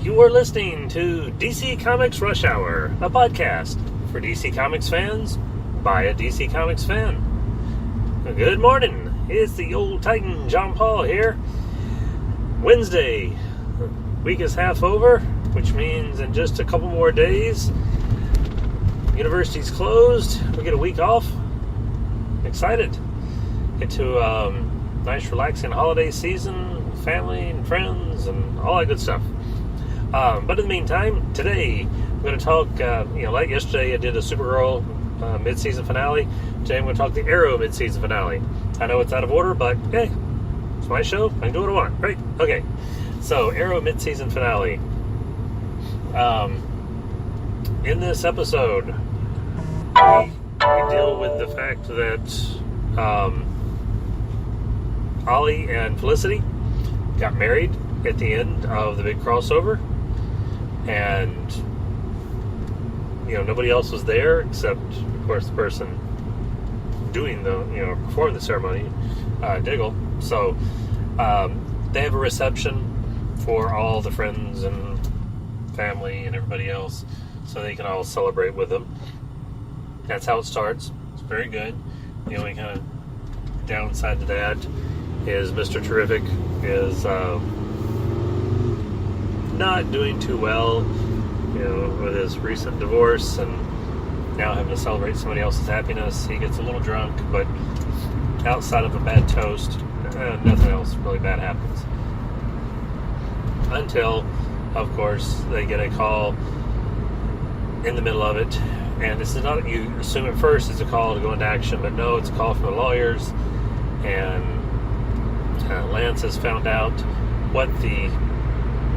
You are listening to DC Comics Rush Hour, a podcast for DC Comics fans by a DC Comics fan. Good morning. It's the old Titan John Paul here. Wednesday. Week is half over, which means in just a couple more days, university's closed. We get a week off. Excited. Get to nice relaxing holiday season, family and friends and all that good stuff. But in the meantime, today I'm going to talk, like yesterday I did a Supergirl mid-season finale. Today I'm going to talk the Arrow mid-season finale. I know it's out of order, but hey, it's my show. I can do what I want. Right? Okay. So, Arrow mid-season finale. In this episode, we deal with the fact that Ollie and Felicity got married at the end of the big crossover, and nobody else was there except, of course, the person doing performing the ceremony, Diggle. So they have a reception for all the friends and family and everybody else, so they can all celebrate with them. That's how it starts. It's very good. The only kind of downside to that is Mr. Terrific is not doing too well, with his recent divorce and now having to celebrate somebody else's happiness. He gets a little drunk, but outside of a bad toast, nothing else really bad happens. Until, of course, they get a call in the middle of it. And this is not, you assume at first it's a call to go into action, but no, it's a call from the lawyers. And Lance has found out what the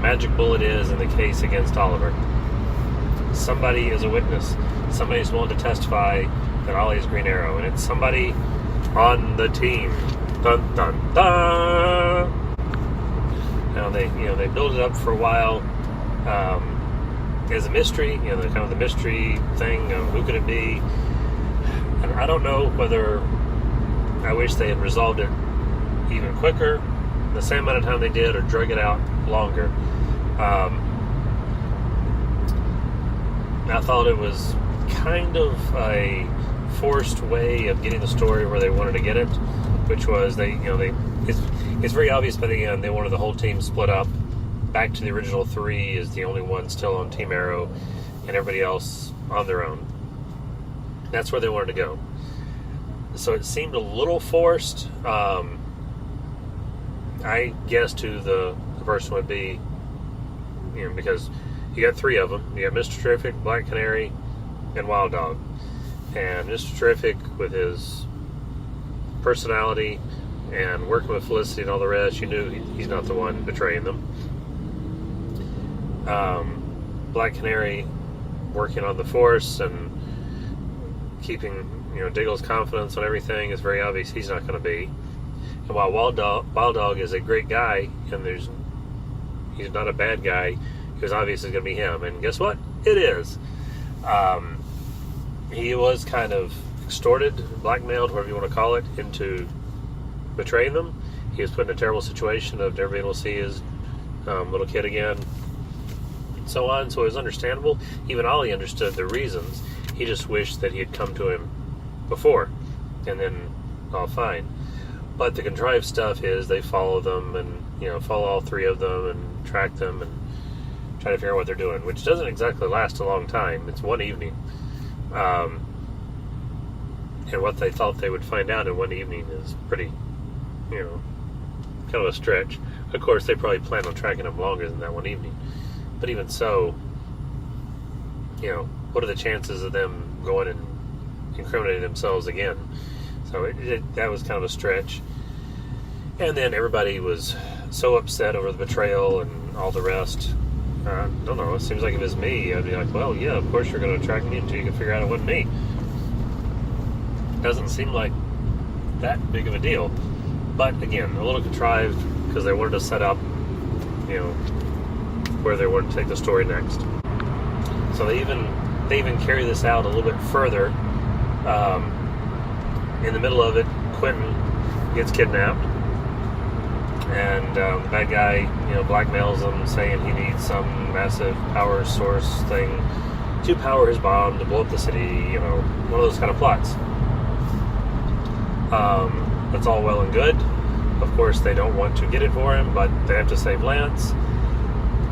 magic bullet is in the case against Oliver. Somebody is a witness. Somebody is willing to testify that Ollie is Green Arrow. And it's somebody on the team. Dun, dun, dun! Now they build it up for a while as a mystery, the mystery thing of who could it be. And I don't know whether I wish they had resolved it even quicker, the same amount of time they did, or drug it out longer. I thought it was kind of a forced way of getting the story where they wanted to get it, which was it's very obvious by the end they wanted the whole team split up. Back to the original three is the only one still on Team Arrow, and everybody else on their own. That's where they wanted to go. So it seemed a little forced. I guessed who the person would be, because you got three of them. You got Mr. Terrific, Black Canary, and Wild Dog. And Mr. Terrific, with his personality and working with Felicity and all the rest, you knew he's not the one betraying them. Black Canary working on the Force and keeping Diggle's confidence on everything is very obvious he's not going to be. And while Wild Dog is a great guy, and he's not a bad guy, it was obvious it's going to be him. And guess what? It is. He was kind of extorted, blackmailed, whatever you want to call it, into betraying them. He was put in a terrible situation of never being able to see his little kid again, and so on. So it was understandable. Even Ollie understood the reasons. He just wished that he had come to him before, and then all fine. But the contrived stuff is they follow them and follow all three of them and track them and try to figure out what they're doing, which doesn't exactly last a long time. It's one evening. And what they thought they would find out in one evening is pretty, kind of a stretch. Of course, they probably planned on tracking them longer than that one evening. But even so, what are the chances of them going and incriminating themselves again? So that was kind of a stretch. And then everybody was so upset over the betrayal and all the rest. I don't know, it seems like if it was me, I'd be like, well, yeah, of course you're going to track me until you can figure out it wasn't me. Doesn't seem like that big of a deal. But again, a little contrived because they wanted to set up, where they wanted to take the story next. So they even carry this out a little bit further. In the middle of it, Quentin gets kidnapped, And the bad guy, blackmails them, saying he needs some massive power source thing to power his bomb to blow up the city. One of those kind of plots. That's all well and good. Of course, they don't want to get it for him, but they have to save Lance.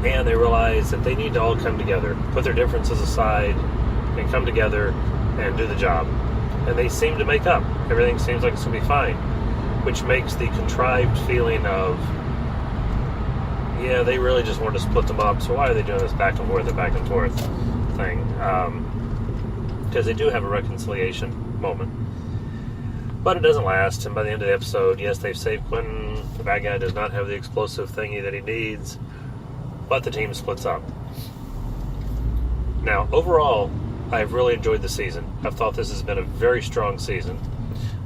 And they realize that they need to all come together, put their differences aside, and come together and do the job. And they seem to make up. Everything seems like it's going to be fine, which makes the contrived feeling of, yeah, they really just want to split them up, so why are they doing this back and forth thing? Because they do have a reconciliation moment. But it doesn't last, and by the end of the episode, yes, they've saved Quentin. The bad guy does not have the explosive thingy that he needs, but the team splits up. Now, overall, I've really enjoyed the season. I've thought this has been a very strong season.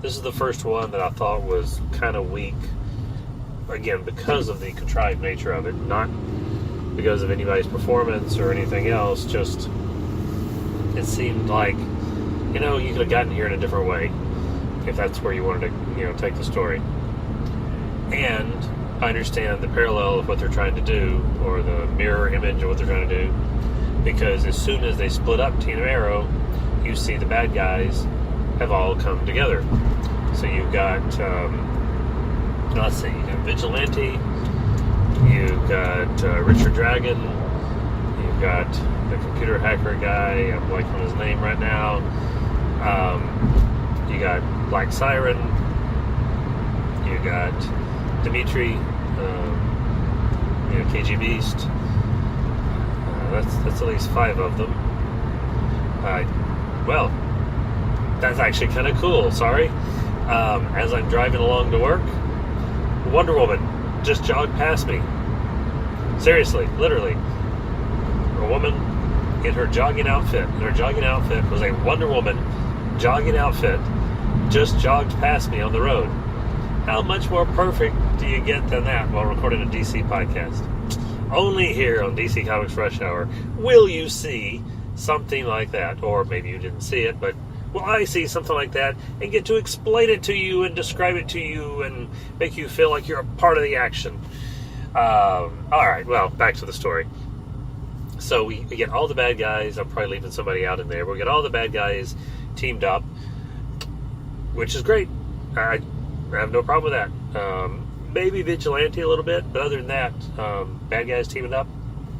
This is the first one that I thought was kind of weak, again, because of the contrived nature of it, not because of anybody's performance or anything else, just it seemed like, you could have gotten here in a different way, if that's where you wanted to, take the story. And I understand the parallel of what they're trying to do, or the mirror image of what they're trying to do, because as soon as they split up Teen and Arrow, you see the bad guys have all come together. So you've got, let's see, you've got Vigilante, you've got Richard Dragon, you've got the computer hacker guy, I'm blanking on his name right now, you got Black Siren, you got Dimitri, KG Beast. That's at least 5 of them. Well, that's actually kind of cool. Sorry. As I'm driving along to work, Wonder Woman just jogged past me. Seriously, literally. A woman in her jogging outfit. And her jogging outfit was a Wonder Woman jogging outfit. Just jogged past me on the road. How much more perfect do you get than that while recording a DC podcast? Only here on DC Comics Rush Hour will you see something like that. Or maybe you didn't see it, but will I see something like that and get to explain it to you and describe it to you and make you feel like you're a part of the action. Alright, well, back to the story. So we get all the bad guys. I'm probably leaving somebody out in there. We get all the bad guys teamed up, which is great. I have no problem with that. Maybe Vigilante a little bit, but other than that, bad guys teaming up,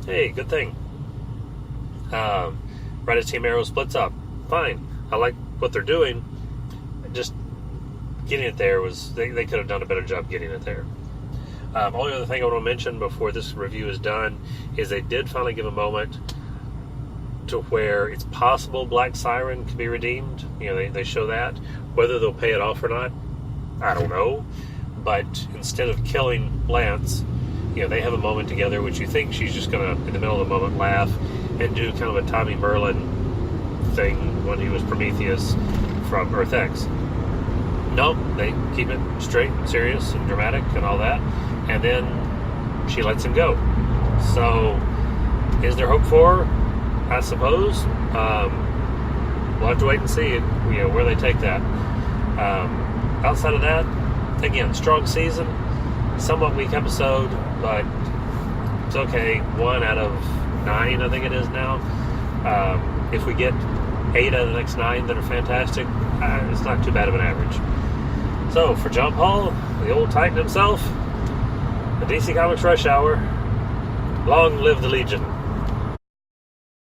hey, good thing. Right as Team Arrow splits up, fine. I like what they're doing. Just getting it there was, they could have done a better job getting it there. Only other thing I want to mention before this review is done is they did finally give a moment to where it's possible Black Siren can be redeemed. They show that. Whether they'll pay it off or not, I don't know. But instead of killing Lance, they have a moment together, which you think she's just going to, in the middle of the moment, laugh and do kind of a Tommy Merlin thing when he was Prometheus from Earth X. Nope, they keep it straight and serious and dramatic and all that. And then she lets him go. So, is there hope for her? I suppose. We'll have to wait and see where they take that. Outside of that, again, strong season, somewhat weak episode, but it's okay. 1 out of 9, I think it is now. If we get 8 out of the next 9 that are fantastic, it's not too bad of an average. So, for John Paul, the old Titan himself, the DC Comics Rush Hour, long live the Legion.